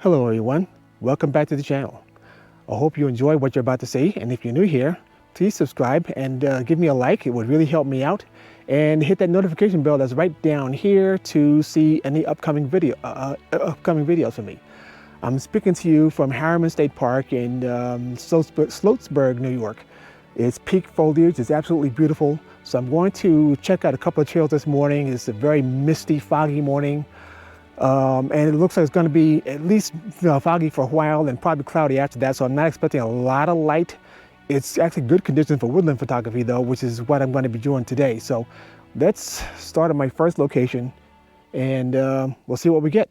Hello everyone, welcome back to the channel. I hope you enjoy what you're about to see, and if you're new here, please subscribe and give me a like. It would really help me out. And hit that notification bell that's right down here to see any upcoming videos from me. I'm speaking to you from Harriman State Park in Sloatsburg, New York. It's peak foliage, it's absolutely beautiful. So I'm going to check out a couple of trails this morning. It's a very misty, foggy morning. And it looks like it's going to be at least foggy for a while and probably cloudy after that, so I'm not expecting a lot of light. It's actually good conditions for woodland photography though, which is what I'm going to be doing today. So let's start at my first location and we'll see what we get.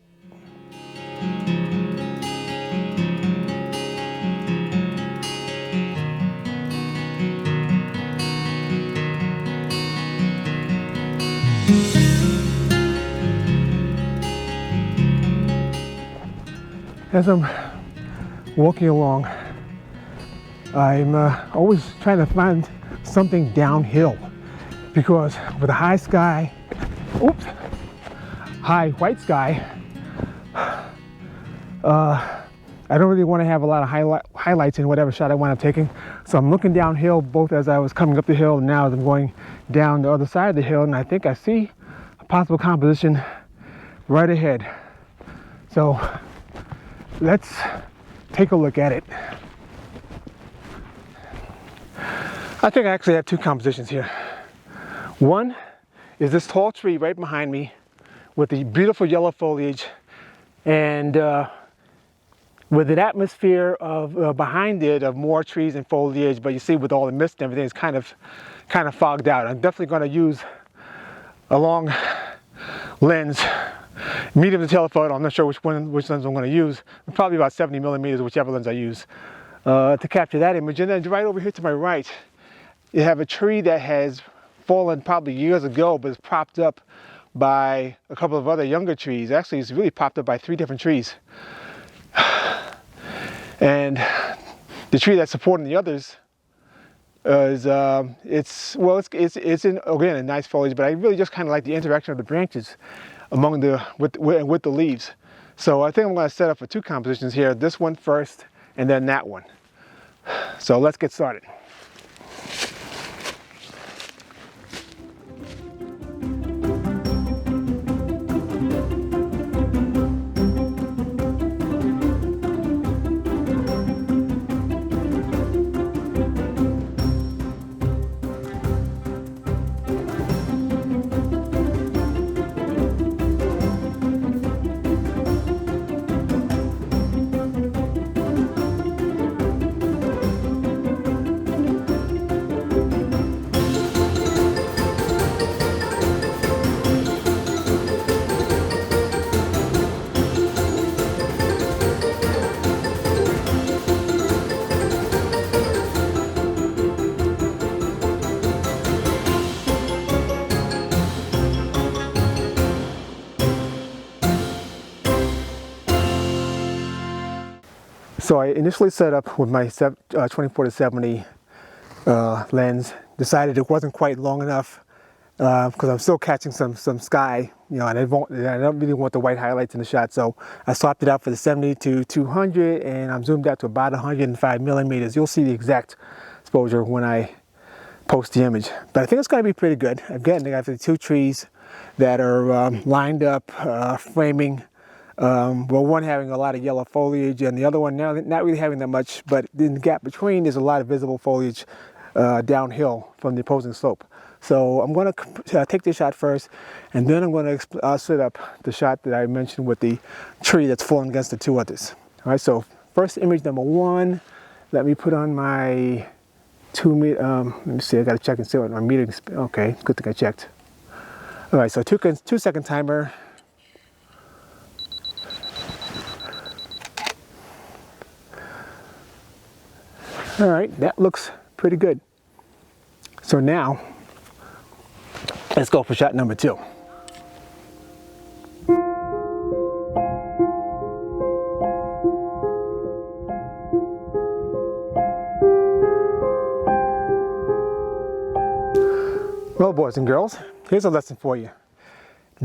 As I'm walking along, I'm always trying to find something downhill because with a high sky, high white sky, I don't really want to have a lot of highlights in whatever shot I wind up taking. So I'm looking downhill both as I was coming up the hill and now as I'm going down the other side of the hill, and I think I see a possible composition right ahead. So let's take a look at it. I think I actually have two compositions here. One is this tall tree right behind me with the beautiful yellow foliage, and with an atmosphere of behind it of more trees and foliage, but you see with all the mist and everything, it's kind of fogged out. I'm definitely going to use a long lens, medium to telephoto. I'm not sure which lens I'm going to use. Probably about 70 millimeters, whichever lens I use, to capture that image. And then right over here to my right, you have a tree that has fallen probably years ago, but it's propped up by a couple of other younger trees. Actually, it's really propped up by 3 different trees. And the tree that's supporting the others is it's in, again, a nice foliage, but I really just kind of like the interaction of the branches among with the leaves. So I think I'm going to set up for 2 compositions here, this one first and then that one. So let's get started. So I initially set up with my 24-70 lens, decided it wasn't quite long enough because I'm still catching some sky, and I don't really want the white highlights in the shot. So I swapped it out for the 70-200, and I'm zoomed out to about 105 millimeters. You'll see the exact exposure when I post the image, but I think it's going to be pretty good. Again, I have the 2 trees that are lined up, framing. Well, one having a lot of yellow foliage and the other one now not really having that much, but in the gap between there's a lot of visible foliage downhill from the opposing slope. So I'm going to take this shot first, and then I'm going to set up the shot that I mentioned with the tree that's falling against the 2 others. All right, so first image number 1, let me put on my 2 meter, let me see, I got to check and see what my meter, okay, good thing I checked. All right, so 2-second timer. All right, that looks pretty good. So now, let's go for shot number 2. Well, boys and girls, here's a lesson for you.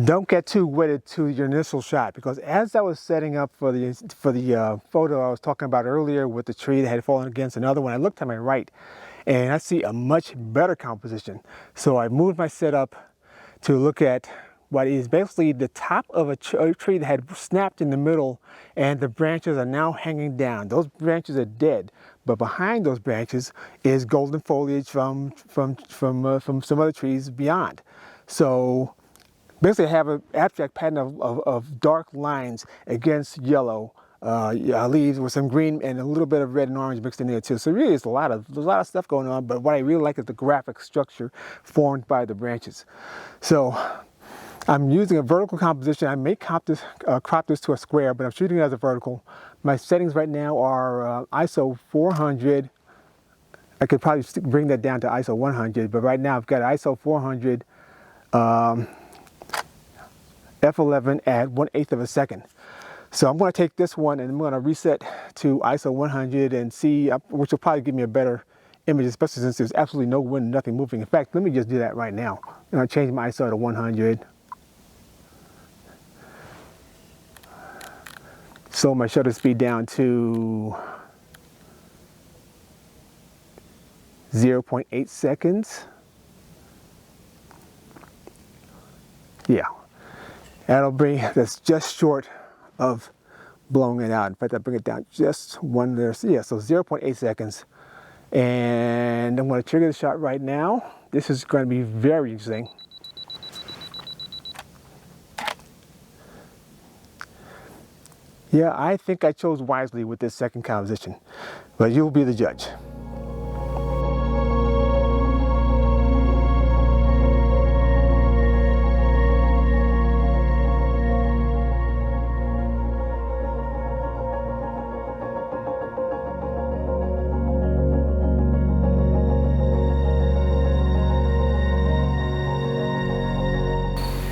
don't get too wedded to your initial shot, because as I was setting up for the photo I was talking about earlier with the tree that had fallen against another one, I looked to my right and I see a much better composition. So I moved my setup to look at what is basically the top of a tree that had snapped in the middle, and the branches are now hanging down. Those branches are dead, but behind those branches is golden foliage from some other trees beyond. So basically I have an abstract pattern of dark lines against yellow leaves with some green and a little bit of red and orange mixed in there too. So really there's a lot of stuff going on, but what I really like is the graphic structure formed by the branches. So I'm using a vertical composition. I may crop this to a square, but I'm shooting it as a vertical. My settings right now are ISO 400. I could probably bring that down to ISO 100, but right now I've got ISO 400 f11 at 1/8 of a second. So I'm going to take this one and I'm going to reset to ISO 100 and see, which will probably give me a better image, especially since there's absolutely no wind, nothing moving. In fact, let me just do that right now. I'm going to change my ISO to 100. Slow my shutter speed down to 0.8 seconds. Yeah, that's just short of blowing it out. In fact, I bring it down just one there. So yeah, so 0.8 seconds. And I'm going to trigger the shot right now. This is going to be very interesting. Yeah, I think I chose wisely with this second composition, but you'll be the judge.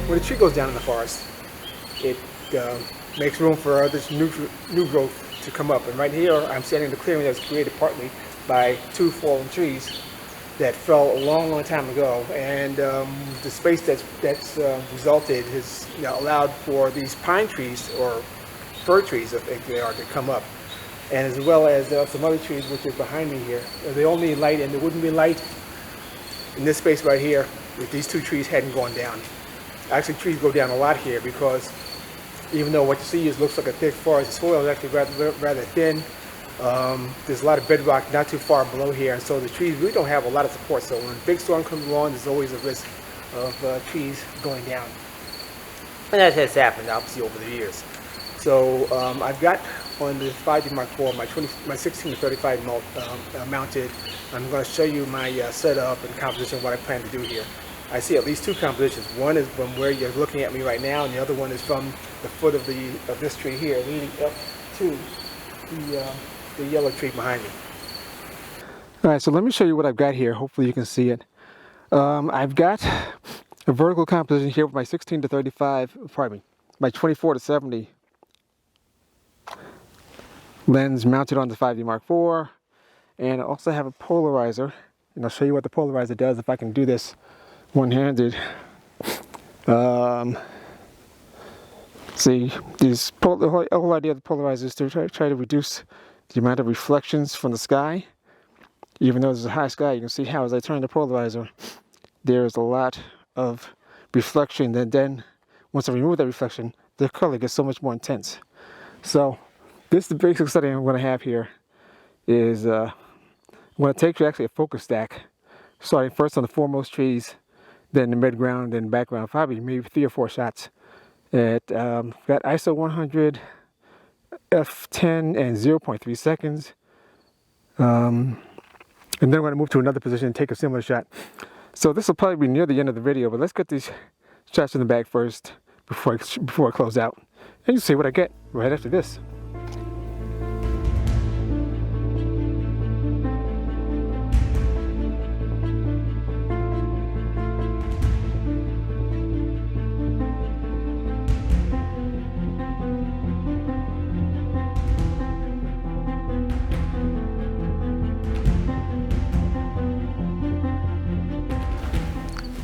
When a tree goes down in the forest, it makes room for this new growth to come up. And right here, I'm standing in the clearing that was created partly by two fallen trees that fell a long time ago. And the space that's resulted has allowed for these pine trees, or fir trees, if they are, to come up. And as well as some other trees which are behind me here. They all need light, and there wouldn't be light in this space right here if these two trees hadn't gone down. Actually, trees go down a lot here because even though what you see looks like a thick forest, the soil is actually rather thin. There's a lot of bedrock not too far below here, and so the trees really don't have a lot of support. So when a big storm comes along, there's always a risk of trees going down. And that has happened, obviously, over the years. So I've got on the 5D Mark IV, my 16 to 35 mounted. I'm going to show you my setup and composition, what I plan to do here. I see at least two compositions. One is from where you're looking at me right now, and the other one is from the foot of this tree here, leading up to the yellow tree behind me. All right, so let me show you what I've got here. Hopefully you can see it. I've got a vertical composition here with my 16 to 35, pardon me, my 24 to 70 lens mounted on the 5D Mark IV, and I also have a polarizer, and I'll show you what the polarizer does if I can do this one-handed. See, the whole idea of the polarizer is to try to reduce the amount of reflections from the sky. Even though there's a high sky, you can see how as I turn the polarizer, there's a lot of reflection. And then once I remove that reflection, the color gets so much more intense. So this is the basic setting I'm going to have here. Is I'm going to take actually a focus stack, starting first on the foremost trees, then the midground, then background, probably maybe 3 or 4 shots. Got ISO 100, f10, and 0.3 seconds. And then I'm going to move to another position and take a similar shot. So this will probably be near the end of the video, but let's get these shots in the bag first before I close out. And you'll see what I get right after this.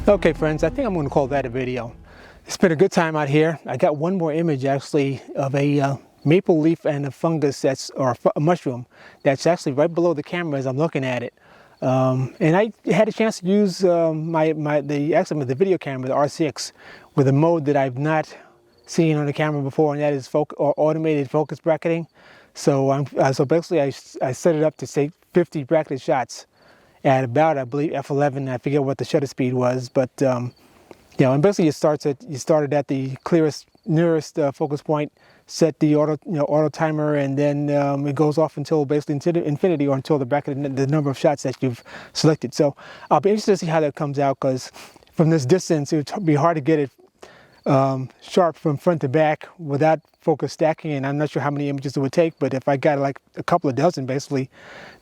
Okay friends, I think I'm going to call that a video. It's been a good time out here. I got one more image actually of a maple leaf and a fungus or a mushroom that's actually right below the camera as I'm looking at it. And I had a chance to use the video camera, the R6, with a mode that I've not seen on the camera before, and that is automated focus bracketing. So basically I set it up to say 50 bracketed shots at about, I believe, f11. I forget what the shutter speed was, but you know, and basically you started at the nearest focus point, set the auto timer, and then it goes off until basically infinity, or until the number of shots that you've selected. So I'll be interested to see how that comes out, because from this distance it would be hard to get it sharp from front to back without focus stacking, and I'm not sure how many images it would take, but if I got like a couple of dozen, basically,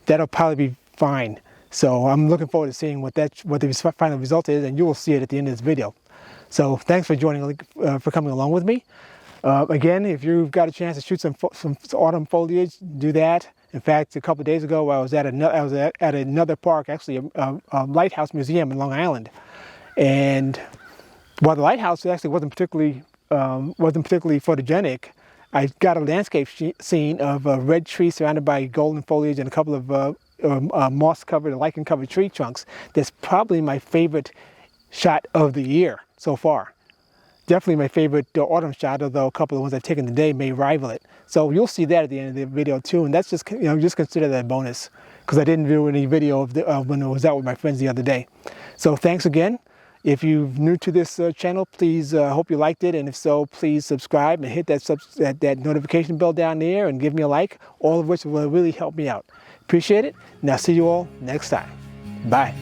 that'll probably be fine. So I'm looking forward to seeing what the final result is, and you will see it at the end of this video. So thanks for coming along with me. Again, if you've got a chance to shoot some autumn foliage, do that. In fact, a couple of days ago, I was at another park, actually a lighthouse museum in Long Island, and while the lighthouse actually wasn't particularly photogenic, I got a landscape scene of a red tree surrounded by golden foliage and a couple of moss-covered, lichen-covered tree trunks. That's probably my favorite shot of the year so far. Definitely my favorite autumn shot, although a couple of ones I've taken today may rival it. So you'll see that at the end of the video too, and that's just, just consider that a bonus, because I didn't do any video of when I was out with my friends the other day. So thanks again. If you're new to this channel, please, hope you liked it, and if so, please subscribe and hit that notification bell down there and give me a like, all of which will really help me out. Appreciate it, and I'll see you all next time. Bye.